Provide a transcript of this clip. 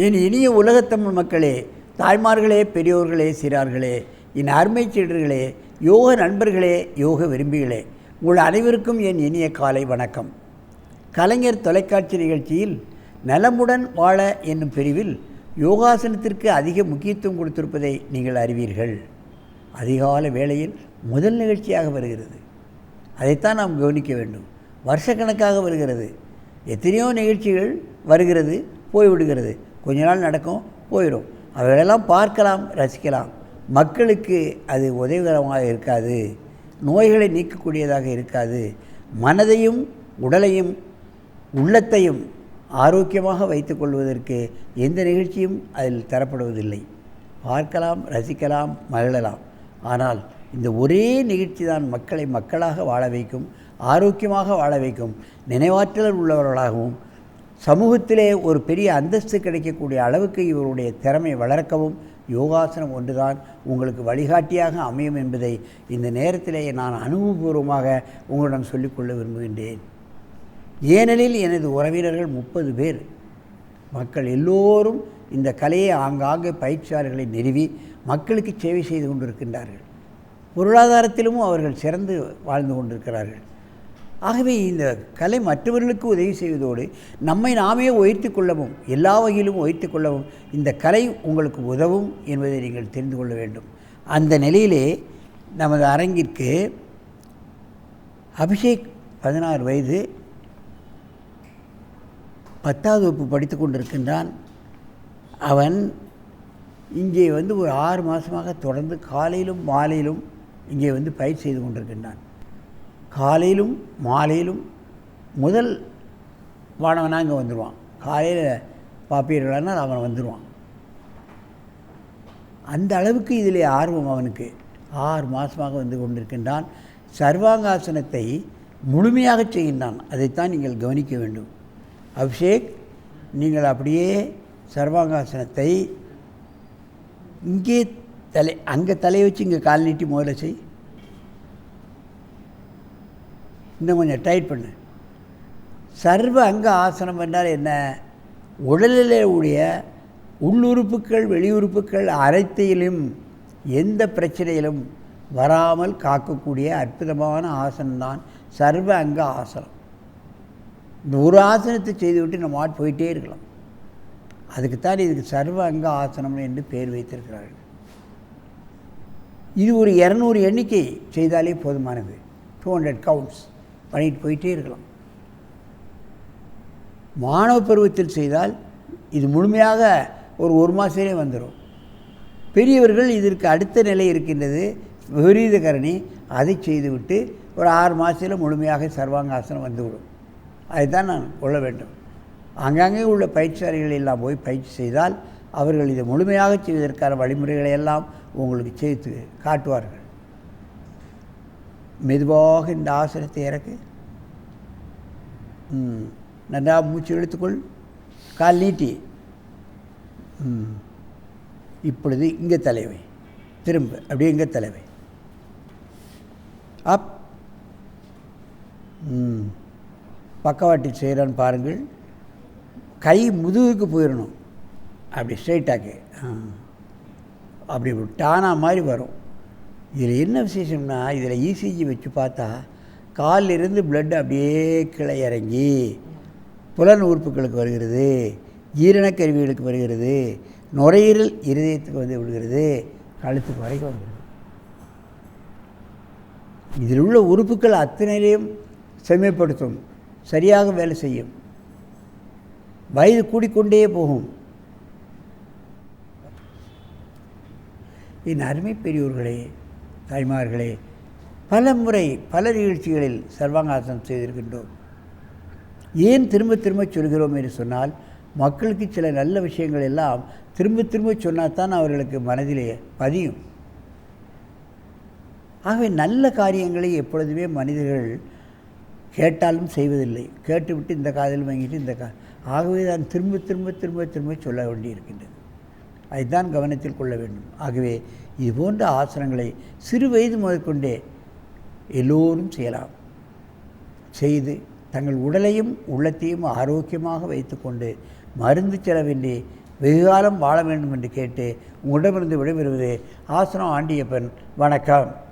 என் இனிய உலகத்தமிழ் மக்களே, தாய்மார்களே, பெரியோர்களே, சிறார்களே, என் அருமை சீடர்களே, யோக நண்பர்களே, யோக விரும்பிகளே, உங்கள் அனைவருக்கும் என் இனிய காலை வணக்கம். கலைஞர் தொலைக்காட்சி நிகழ்ச்சியில் நலமுடன் வாழ என்னும் பிரிவில் யோகாசனத்திற்கு அதிக முக்கியத்துவம் கொடுத்திருப்பதை நீங்கள் அறிவீர்கள். அதிகால வேளையில் முதல் நிகழ்ச்சியாக வருகிறது. அதைத்தான் நாம் கவனிக்க வேண்டும். வருஷக்கணக்காக வருகிறது. எத்தனையோ நிகழ்ச்சிகள் வருகிறது, போய்விடுகிறது. கொஞ்ச நாள் நடக்கும், போயிடும். அவைகளெல்லாம் பார்க்கலாம், ரசிக்கலாம். மக்களுக்கு அது உதவிகரமாக இருக்காது, நோய்களை நீக்கக்கூடியதாக இருக்காது. மனதையும் உடலையும் உள்ளத்தையும் ஆரோக்கியமாக வைத்துக்கொள்வதற்கு எந்த நிகழ்ச்சியும் அதில் தரப்படுவதில்லை. பார்க்கலாம், ரசிக்கலாம், மகிழலாம். ஆனால் இந்த ஒரே நிகழ்ச்சி தான் மக்களை மக்களாக வாழ வைக்கும், ஆரோக்கியமாக வாழ வைக்கும், நினைவாற்றல் உள்ளவர்களாகவும் சமூகத்திலே ஒரு பெரிய அந்தஸ்து கிடைக்கக்கூடிய அளவுக்கு இவருடைய திறமை வளர்க்கவும் யோகாசனம் ஒன்றுதான் உங்களுக்கு வழிகாட்டியாக அமையும் என்பதை இந்த நேரத்திலே நான் அனுபவபூர்வமாக உங்களிடம் சொல்லிக்கொள்ள விரும்புகின்றேன். ஏனெனில் எனது உறவினர்கள் 30 பேர் மக்கள் எல்லோரும் இந்த கலையை ஆங்காங்கே பயிற்சியாளர்களை நிறுவி மக்களுக்கு சேவை செய்து கொண்டிருக்கின்றார்கள். பொருளாதாரத்திலும் அவர்கள் சிறந்து வாழ்ந்து கொண்டிருக்கிறார்கள். ஆகவே இந்த கலை மற்றவர்களுக்கு உதவி செய்வதோடு நம்மை நாமே உயர்த்தி கொள்ளவும், எல்லா வகையிலும் உயர்த்தி கொள்ளவும் இந்த கலை உங்களுக்கு உதவும் என்பதை நீங்கள் தெரிந்து கொள்ள வேண்டும். அந்த நிலையிலே நமது அரங்கிற்கு அபிஷேக் 16 வயது, 10வது வகுப்பு படித்து கொண்டிருக்கின்றான். அவன் இங்கே ஒரு 6 மாதமாக தொடர்ந்து காலையிலும் மாலையிலும் இங்கே பயிற்சி செய்து கொண்டிருக்கின்றான். காலையிலும் மாலையிலும் முதல் மாணவனாக இங்கே வந்துடுவான். காலையில் பார்ப்பீர்களானால் அவன் வந்துடுவான். அந்த அளவுக்கு இதிலே ஆர்வம் அவனுக்கு. 6 மாதமாக வந்து கொண்டிருக்கின்றான். சர்வாங்காசனத்தை முழுமையாக செய்கின்றான். அதைத்தான் நீங்கள் கவனிக்க வேண்டும். அபிஷேக், நீங்கள் அப்படியே சர்வாங்காசனத்தை இங்கே அங்கே தலையை வச்சு இங்கே கால் நீட்டி முதல்ல செய். இன்னும் கொஞ்சம் டைட் பண்ணு. சர்வ அங்க ஆசனம் என்றால் என்ன? உடலிலே உடைய உள்ளுறுப்புகள் வெளியுறுப்புகள் அனைத்தையிலும் எந்த பிரச்சனையிலும் வராமல் காக்கக்கூடிய அற்புதமான ஆசனம்தான் சர்வ அங்க ஆசனம். இந்த ஒரு ஆசனத்தை செய்துவிட்டு நம்ம போயிட்டே இருக்கலாம். அதுக்குத்தான் இதுக்கு சர்வ அங்க ஆசனம் என்று பெயர் வைத்திருக்கிறார்கள். இது ஒரு 200 எண்ணிக்கை செய்தாலே போதுமானது. 200 கவுண்ட்ஸ் பண்ணிட்டு போயிட்டே இருக்கலாம். மாணவ பருவத்தில் செய்தால் இது முழுமையாக ஒரு மாதத்திலே வந்துடும். பெரியவர்கள் இதற்கு அடுத்த நிலை இருக்கின்றது, விபரீத கரணி. அதை செய்துவிட்டு ஒரு 6 மாதத்தில் முழுமையாக சர்வாங்காசனம் வந்துவிடும். அதுதான் நான் கொள்ள வேண்டும். ஆங்காங்கே உள்ள பயிற்சியாளர்கள் எல்லாம் போய் பயிற்சி செய்தால் அவர்கள் இதை முழுமையாக செய்வதற்கான வழிமுறைகளை எல்லாம் உங்களுக்கு செய்து காட்டுவார்கள். மெதுவாக இந்த ஆசனத்தை இறக்கு. நன்றாக மூச்சு இழுத்துக்கொள். கால் நீட்டி. இப்பொழுது இங்கே தலைவை திரும்ப அப்படியே இங்கே தலைவை அப். பக்கவாட்டில் செய்கிறான்னு பாருங்கள். கை முதுகுக்கு போயிடணும். அப்படி ஸ்ட்ரைட்டாக்கு அப்படி டானா மாதிரி வரும். இதில் என்ன விசேஷம்னா, இதில் இசிஜி வச்சு பார்த்தா காலிலிருந்து பிளட் அப்படியே கீழே இறங்கி புலன் உறுப்புகளுக்கு வருகிறது, ஈரணக்கருவிகளுக்கு வருகிறது, நுரையீரல் இருதயத்துக்கு விழுகிறது, கழுத்துக்கு வரைக்கும் வருகிறது. இதில் உள்ள உறுப்புகள் அத்தனையிலையும் செம்மைப்படுத்தும், சரியாக வேலை செய்யும். வயது கூடிக்கொண்டே போகும். என் அருமை பெரியோர்களே, தாய்மார்களே, பல முறை பல நிகழ்ச்சிகளில் சர்வாங்காசனம் செய்திருக்கின்றோம். ஏன் திரும்ப திரும்ப சொல்கிறோம் என்று சொன்னால், மக்களுக்கு சில நல்ல விஷயங்கள் எல்லாம் திரும்ப திரும்ப சொன்னால்தான் அவர்களுக்கு மனதிலே பதியும். ஆகவே நல்ல காரியங்களை எப்பொழுதுமே மனிதர்கள் கேட்டாலும் செய்வதில்லை. கேட்டுவிட்டு இந்த காதில் வாங்கிட்டு இந்த ஆகவே தான் திரும்ப திரும்ப திரும்ப திரும்ப சொல்ல வேண்டியிருக்கின்றது. அதுதான் கவனத்தில் கொள்ள வேண்டும். ஆகவே இது போன்ற ஆசனங்களை சிறு வயது முதற்கொண்டே எல்லோரும் செய்யலாம். செய்து தங்கள் உடலையும் உள்ளத்தையும் ஆரோக்கியமாக வைத்துக்கொண்டு மருந்து செலவின்றி வெகுகாலம் வாழ வேண்டும் என்று கேட்டு உங்களிடமிருந்து விடைபெறுவது ஆசனம் ஆண்டியப்பன். வணக்கம்.